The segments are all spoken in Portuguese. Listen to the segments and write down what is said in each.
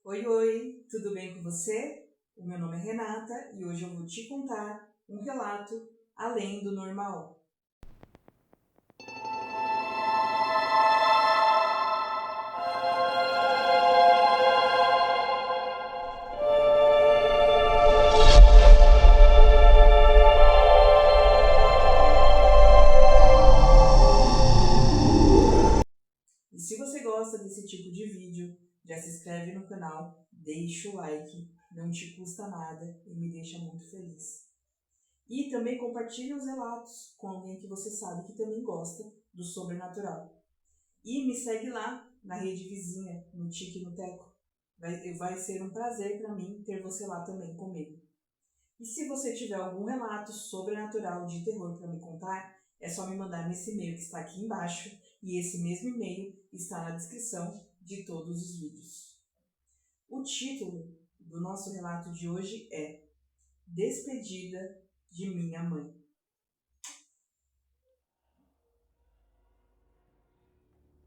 Oi, oi, tudo bem com você? O meu nome é Renata e hoje eu vou te contar um relato além do normal. E se você gosta desse tipo de vídeo, já se inscreve no canal, deixa o like, não te custa nada e me deixa muito feliz. E também compartilhe os relatos com alguém que você sabe que também gosta do sobrenatural. E me segue lá na rede vizinha, no Tique e no Teco. Vai ser um prazer para mim ter você lá também comigo. E se você tiver algum relato sobrenatural de terror para me contar, é só me mandar nesse e-mail que está aqui embaixo, e esse mesmo e-mail está na descrição de todos os vídeos. O título do nosso relato de hoje é Despedida de Minha Mãe.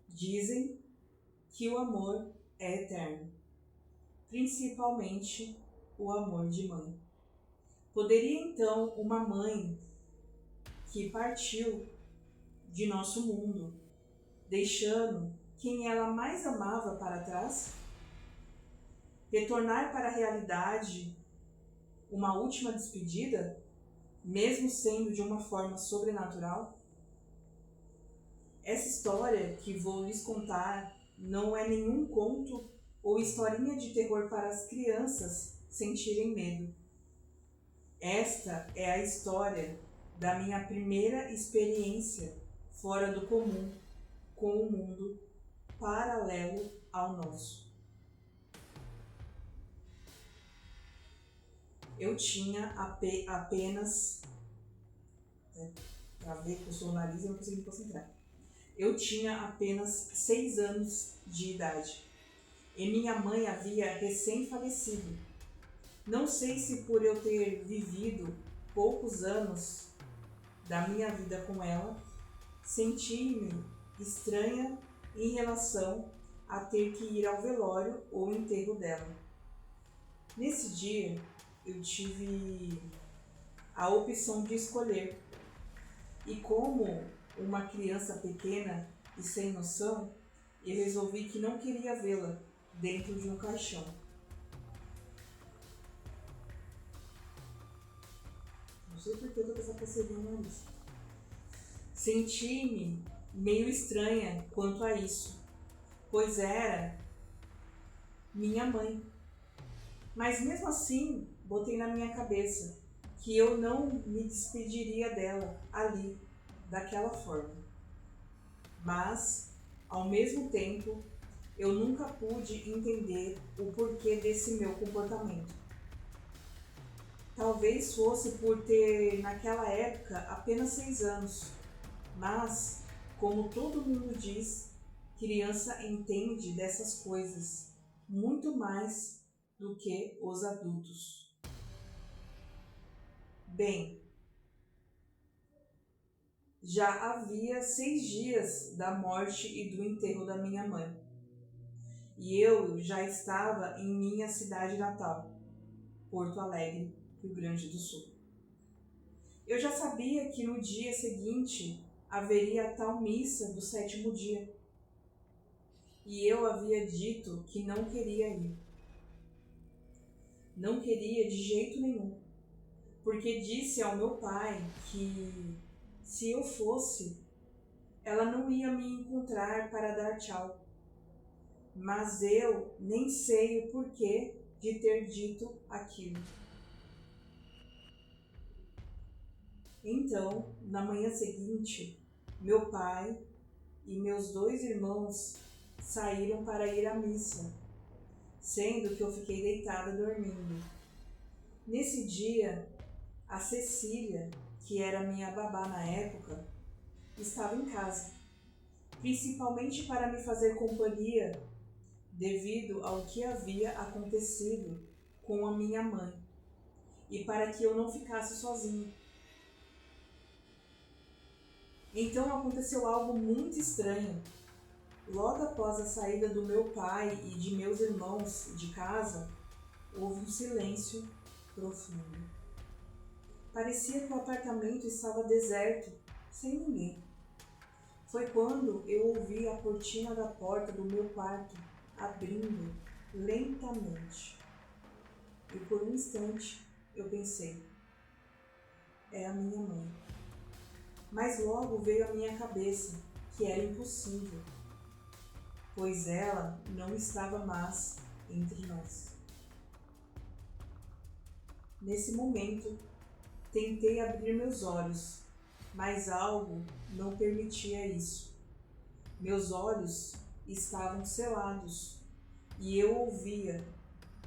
Dizem que o amor é eterno, principalmente o amor de mãe. Poderia então uma mãe que partiu de nosso mundo, deixando quem ela mais amava para trás, retornar para a realidade uma última despedida, mesmo sendo de uma forma sobrenatural? Essa história que vou lhes contar não é nenhum conto ou historinha de terror para as crianças sentirem medo. Esta é a história da minha primeira experiência fora do comum com o mundo paralelo ao nosso. Eu tinha apenas... Travei, coçou o nariz e não consegui me concentrar. Eu tinha apenas 6 anos de idade e minha mãe havia recém-falecido. Não sei se por eu ter vivido poucos anos da minha vida com ela, senti-me estranha em relação a ter que ir ao velório ou enterro dela. Nesse dia, eu tive a opção de escolher. E como uma criança pequena e sem noção, eu resolvi que não queria vê-la dentro de um caixão. Não sei por que eu tô com essa coceirinha no nariz. Senti-me meio estranha quanto a isso, pois era minha mãe. Mas mesmo assim, botei na minha cabeça que eu não me despediria dela ali, daquela forma. Mas, ao mesmo tempo, eu nunca pude entender o porquê desse meu comportamento. Talvez fosse por ter, naquela época, apenas 6 anos, mas, como todo mundo diz, criança entende dessas coisas muito mais do que os adultos. Bem, já havia 6 dias da morte e do enterro da minha mãe, e eu já estava em minha cidade natal, Porto Alegre, Rio Grande do Sul. Eu já sabia que no dia seguinte haveria a tal missa do 7º dia, e eu havia dito que não queria ir. Não queria de jeito nenhum, porque disse ao meu pai que se eu fosse, ela não ia me encontrar para dar tchau. Mas eu nem sei o porquê de ter dito aquilo. Então, na manhã seguinte, meu pai e meus 2 irmãos saíram para ir à missa, sendo que eu fiquei deitada dormindo. Nesse dia, a Cecília, que era minha babá na época, estava em casa, principalmente para me fazer companhia devido ao que havia acontecido com a minha mãe e para que eu não ficasse sozinha. Então aconteceu algo muito estranho. Logo após a saída do meu pai e de meus irmãos de casa, houve um silêncio profundo. Parecia que o apartamento estava deserto, sem ninguém. Foi quando eu ouvi a cortina da porta do meu quarto abrindo lentamente. E por um instante eu pensei, é a minha mãe. Mas logo veio à minha cabeça que era impossível, pois ela não estava mais entre nós. Nesse momento, tentei abrir meus olhos, mas algo não permitia isso. Meus olhos estavam selados e eu ouvia,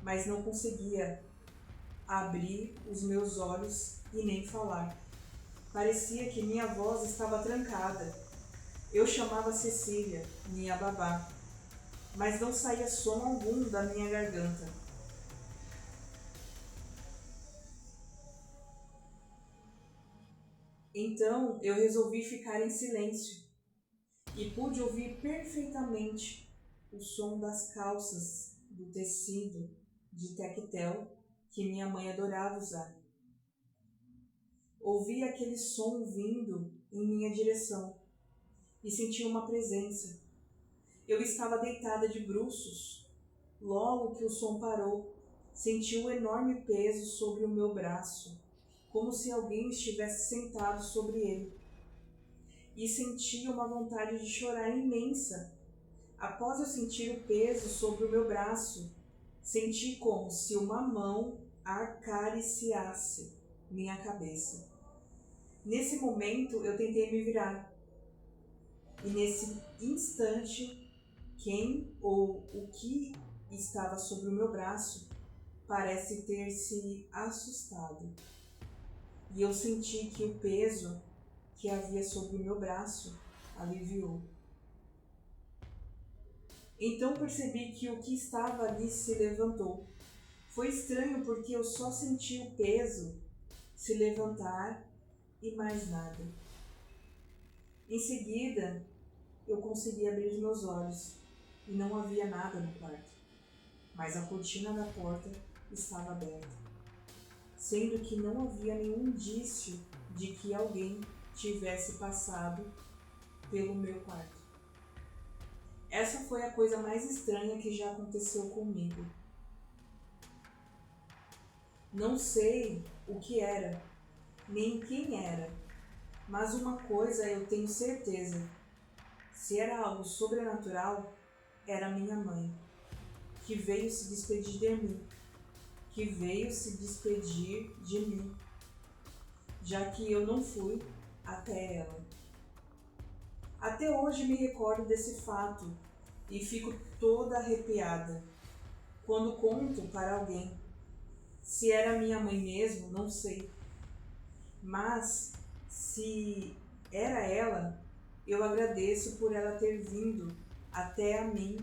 mas não conseguia abrir os meus olhos e nem falar. Parecia que minha voz estava trancada. Eu chamava Cecília, minha babá, mas não saía som algum da minha garganta. Então eu resolvi ficar em silêncio e pude ouvir perfeitamente o som das calças do tecido de tectel que minha mãe adorava usar. Ouvi aquele som vindo em minha direção e senti uma presença. Eu estava deitada de bruços. Logo que o som parou, senti um enorme peso sobre o meu braço, como se alguém estivesse sentado sobre ele. E senti uma vontade de chorar imensa. Após eu sentir o peso sobre o meu braço, senti como se uma mão acariciasse minha cabeça. Nesse momento, eu tentei me virar. E nesse instante, quem ou o que estava sobre o meu braço parece ter se assustado. E eu senti que o peso que havia sobre o meu braço aliviou. Então percebi que o que estava ali se levantou. Foi estranho porque eu só senti o peso se levantar e mais nada. Em seguida, eu consegui abrir meus olhos e não havia nada no quarto, mas a cortina da porta estava aberta, sendo que não havia nenhum indício de que alguém tivesse passado pelo meu quarto. Essa foi a coisa mais estranha que já aconteceu comigo. Não sei o que era, nem quem era, mas uma coisa eu tenho certeza. Se era algo sobrenatural, era minha mãe, que veio se despedir de mim, já que eu não fui até ela. Até hoje me recordo desse fato e fico toda arrepiada quando conto para alguém. Se era minha mãe mesmo, não sei. Mas, se era ela, eu agradeço por ela ter vindo até a mim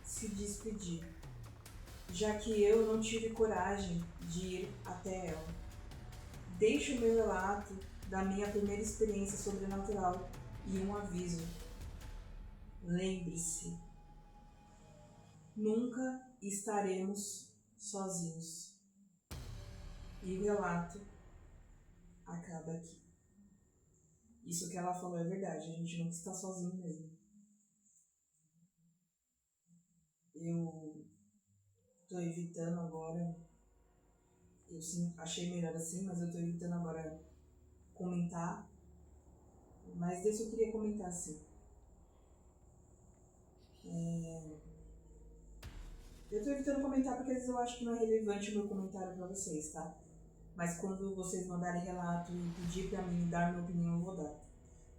se despedir, já que eu não tive coragem de ir até ela. Deixo o meu relato da minha primeira experiência sobrenatural e um aviso. Lembre-se, nunca estaremos sozinhos. E o relato acaba aqui. Isso que ela falou é verdade, a gente nunca está sozinho mesmo. Eu tô evitando agora, eu sim, achei melhor assim, mas eu tô evitando agora comentar, mas desse eu queria comentar assim. Eu tô evitando comentar porque às vezes eu acho que não é relevante o meu comentário pra vocês, tá? Mas quando vocês mandarem relato e pedir pra mim dar minha opinião, eu vou dar.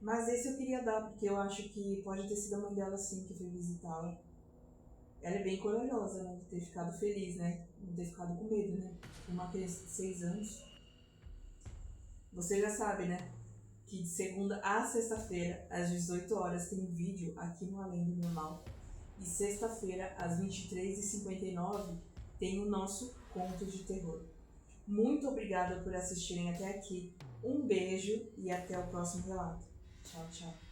Mas esse eu queria dar, porque eu acho que pode ter sido a mãe dela sim que foi visitá-la. Ela é bem corajosa, né? De ter ficado feliz, né? Não ter ficado com medo, né? Uma criança de 6 anos. Você já sabe, né? Que de segunda a sexta-feira, às 18 horas, tem vídeo aqui no Além do Normal. E sexta-feira, às 23h59, tem o nosso Conto de Terror. Muito obrigada por assistirem até aqui. Um beijo e até o próximo relato. Tchau, tchau.